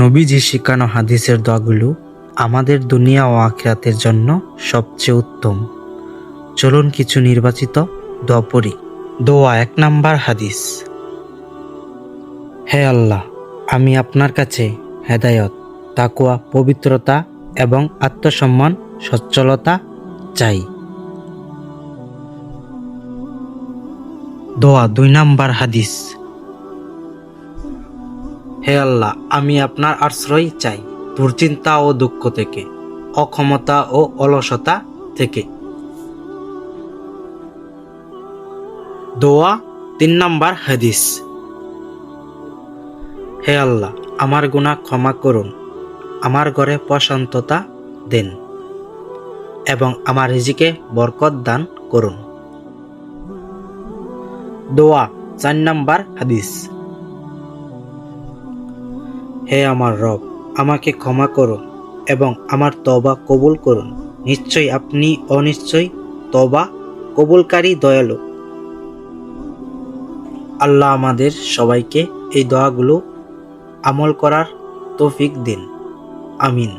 নবীজি শিখানো হাদিসের দোয়াগুলো আমাদের দুনিয়া ও আখিরাতের জন্য সবচেয়ে উত্তম। চলুন কিছু নির্বাচিত দোয়া পড়ি। দোয়া 1 নাম্বার হাদিস। হে আল্লাহ, আমি আপনার কাছে হেদায়ত, তাকওয়া, পবিত্রতা এবং আত্মসম্মান সচ্ছলতা চাই। দোয়া 2 নাম্বার হাদিস। হে আল্লাহ, আমি আপনার আশ্রয় চাই দুশ্চিন্তা ও দুঃখ থেকে, অক্ষমতা ও অলসতা থেকে। দোয়া 3 নাম্বার হাদিস। হে আল্লাহ, আমার গুনাহ ক্ষমা করুন, আমার ঘরে প্রশান্ততা দেন এবং আমার রিজিকে বরকত দান করুন। দোয়া 4 নাম্বার হাদিস। হে আমার রব, আমাকে ক্ষমা করুন এবং আমার তওবা কবুল করুন। নিশ্চয়ই আপনি অনিশ্চয়ই তওবা কবুলকারী দয়ালু। আল্লাহ আমাদের সবাইকে এই দোয়াগুলো আমল করার তৌফিক দিন। আমিন।